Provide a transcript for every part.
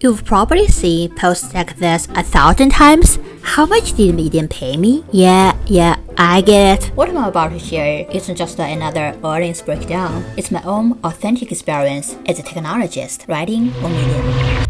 You've probably seen posts like this 1,000 times. How much did Medium pay me? Yeah, I get it. What I'm about to share isn't just another earnings breakdown. It's my own authentic experience as a technologist writing on Medium.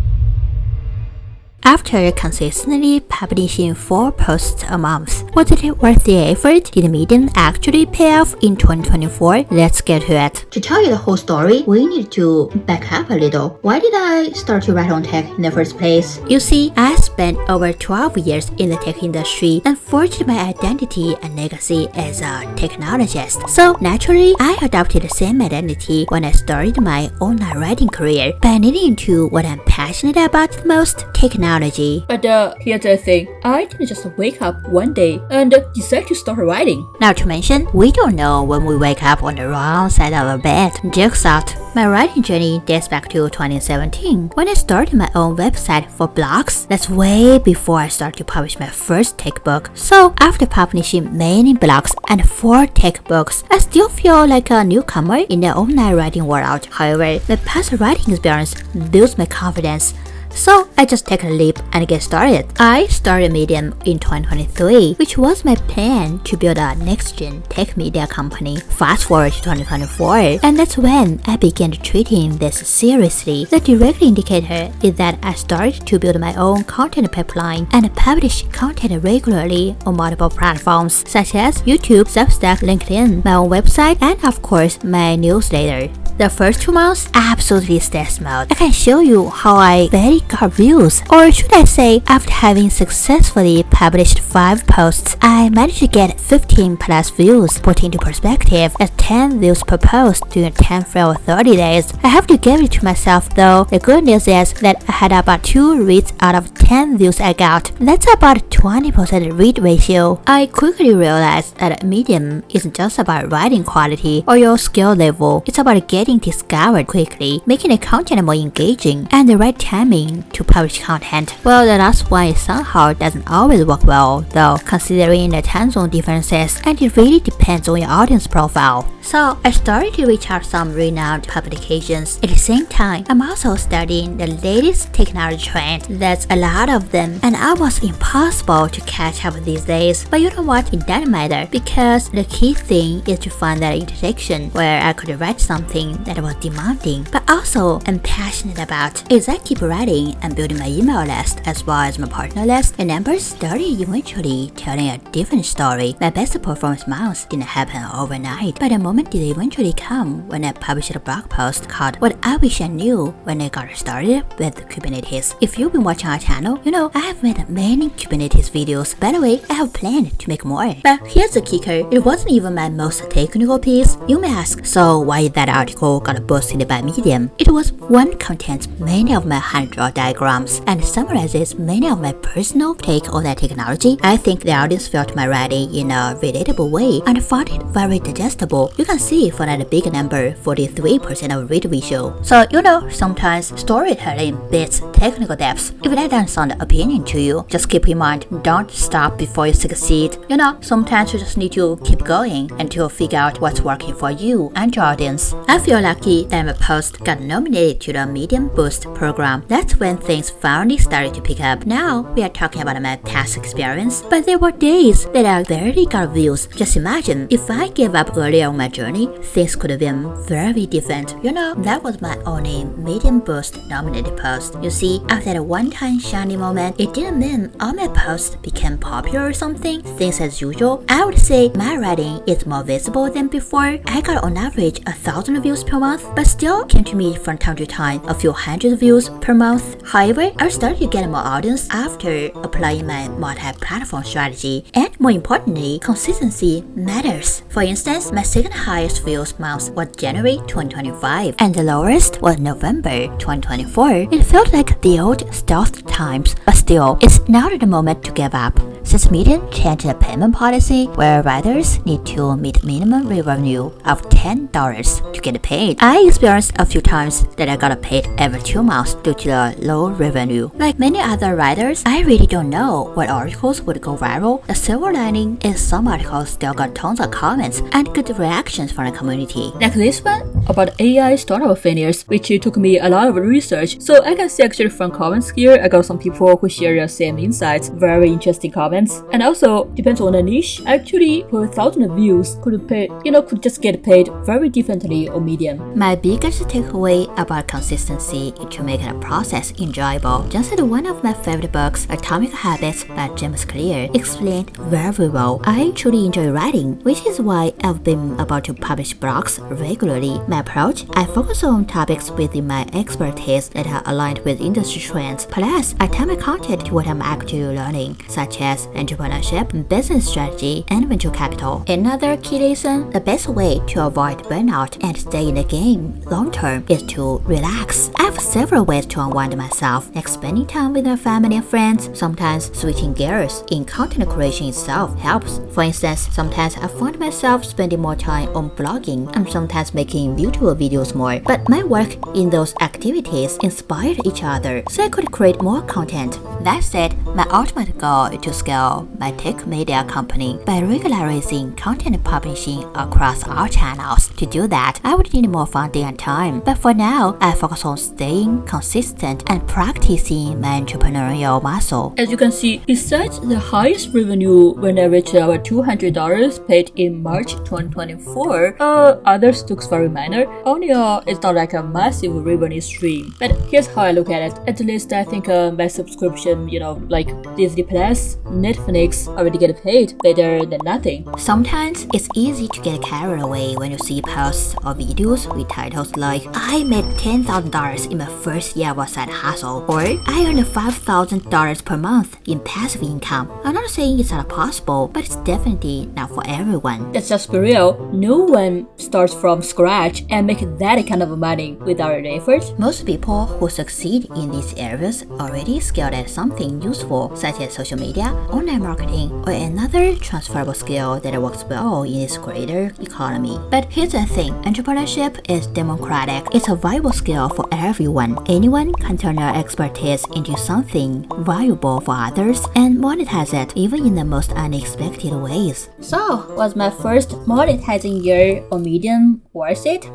After consistently publishing 4 posts a month, was it worth the effort? Did Medium actually pay off in 2024? Let's get to it. To tell you the whole story, we need to back up a little. Why did I start to write on tech in the first place? You see, I spent over 12 years in the tech industry and forged my identity and legacy as a technologist. So naturally, I adopted the same identity when I started my online writing career by leaning into what I'm passionate about the most, technology. But here's the thing, I didn't just wake up one day and decide to start writing. Not to mention, we don't know when we wake up on the wrong side of a bed. Joke's out. My writing journey dates back to 2017 when I started my own website for blogs. That's way before I started to publish my first tech book. So after publishing many blogs and 4 tech books, I still feel like a newcomer in the online writing world. However, my past writing experience builds my confidence. So I just take a leap and get started. I started Medium in 2023, which was my plan to build a next-gen tech media company. Fast forward to 2024, and that's when I began treating this seriously. The direct indicator is that I started to build my own content pipeline and publish content regularly on multiple platforms such as YouTube, Substack, LinkedIn, my own website, and of course my newsletter. The first 2 months, absolutely stealth mode. I can show you how I barely got views. Or should I say, after having successfully published 5 posts, I managed to get 15 plus views. Put into perspective, at 10 views per post during 10 full 30 days. I have to give it to myself though. The good news is that I had about 2 reads out of 10 views I got. That's about a 20% read ratio. I quickly realized that Medium isn't just about writing quality or your skill level. It's about getting discovered quickly, making the content more engaging, and the right timing to publish content. Well, the last one somehow doesn't always work well, though, considering the time zone differences, and it really depends on your audience profile. So I started to reach out some renowned publications. At the same time, I'm also studying the latest technology trends. There's a lot of them, and almost impossible to catch up these days. But you know what? It doesn't matter, because the key thing is to find that intersection where I could write something that was demanding, but also I'm passionate about. As I keep writing and building my email list as well as my partner list, the numbers started eventually telling a different story. My best performance months didn't happen overnight, but the moment did eventually come when I published a blog post called What I Wish I Knew When I Got Started with Kubernetes. If you've been watching our channel, you know I have made many Kubernetes videos. By the way, I have planned to make more. But here's the kicker, it wasn't even my most technical piece. You may ask, so why did that article got boosted by Medium? It was one contains many of my hand-drawn diagrams and summarizes many of my personal take on that technology. I think the audience felt my writing in a relatable way and found it very digestible. You can see for that big number, 43% of read ratio. So you know, sometimes storytelling beats technical depth. If that doesn't sound appealing to you, just keep in mind, don't stop before you succeed. You know, sometimes you just need to keep going until you figure out what's working for you and your audience. I feel lucky that my post got nominated to the Medium Boost program. That's when things finally started to pick up. Now we are talking about my past experience, but there were days that I barely got views. Just imagine if I gave up earlier on my journey, things could have been very different. You know, that was my only Medium Boost nominated post. You see, after that one-time shiny moment, it didn't mean all my posts became popular or something. Things as usual. I would say my writing is more visible than before. I got on average 1,000 views per month, but still came to me from time to time a few hundred views per month. However, I started to get more audience after applying my multi-platform strategy, and more importantly, consistency matters. For instance, my second highest views month was January 2025, and the lowest was November 2024. It felt like the old stealth times, but still, it's not the moment to give up. Since Medium changed the payment policy where writers need to meet minimum revenue of $10 to get paid, I experienced a few times that I got paid every 2 months due to the low no revenue. Like many other writers, I really don't know what articles would go viral. The silver lining is some articles still got tons of comments and good reactions from the community. Like this one about AI startup failures, which took me a lot of research. So I can see actually from comments here, I got some people who share the same insights, very interesting comments. And also depends on the niche. Actually, per 1,000 views could just get paid very differently on Medium. My biggest takeaway about consistency is to make the process enjoyable. Just as one of my favorite books, Atomic Habits by James Clear, explained very well. I truly enjoy writing, which is why I've been about to publish blogs regularly. My approach, I focus on topics within my expertise that are aligned with industry trends. Plus, I tie my content to what I'm actually learning, such as entrepreneurship, business strategy, and venture capital. Another key lesson, the best way to avoid burnout and stay in the game long term is to relax. I have several ways to unwind myself, like spending time with my family and friends. Sometimes switching gears in content creation itself helps. For instance, sometimes I find myself spending more time on blogging and sometimes making YouTube videos more. But my work in those activities inspired each other, so I could create more content. That said, my ultimate goal is to scale my tech media company by regularizing content publishing across all channels. To do that, I would need more funding and time. But for now, I focus on staying consistent and practicing my entrepreneurial muscle. As you can see, besides the highest revenue when I reached our $200 paid in March 2024, others looks very minor. Only it's not like a massive revenue stream. But here's how I look at it. At least I think my subscription, like Disney Plus, Netflix already get paid better than nothing. Sometimes it's easy to get carried away when you see posts or videos with titles like I made $10,000 in my first year of a side hustle, or I earned $5,000 per month in passive income. I'm not saying it's not possible, but it's definitely not for everyone. Let's just be real. No one starts from scratch and make that kind of money without an effort. Most people who succeed in these areas already skilled at something useful, such as social media, online marketing, or another transferable skill that works well in this greater economy. But here's the thing, entrepreneurship is democratic. It's a viable skill for everyone. Anyone can turn their expertise into something valuable for others and monetize it even in the most unexpected ways. So, was my first monetizing year on Medium worth it?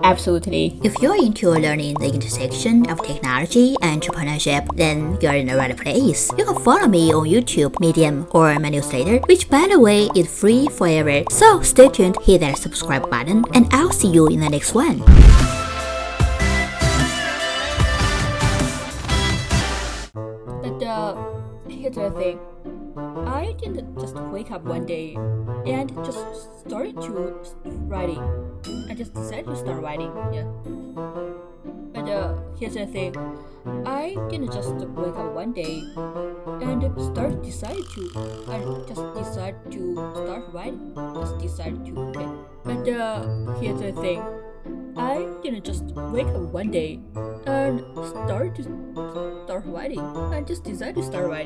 Absolutely. If you're into learning the intersection of technology and entrepreneurship, then you're in the right place. You can follow me on YouTube, Medium, or my newsletter, which by the way is free forever. So stay tuned, hit that subscribe button, and I'll see you in the next one. But here's the thing. I didn't just wake up one day and just started to writing. I just decided to start writing, yeah. But here's the thing. I didn't just wake up one day and decide to start writing. Just decide to, okay. But here's the thing. I didn't just wake up one day and start writing. I just decided to start writing.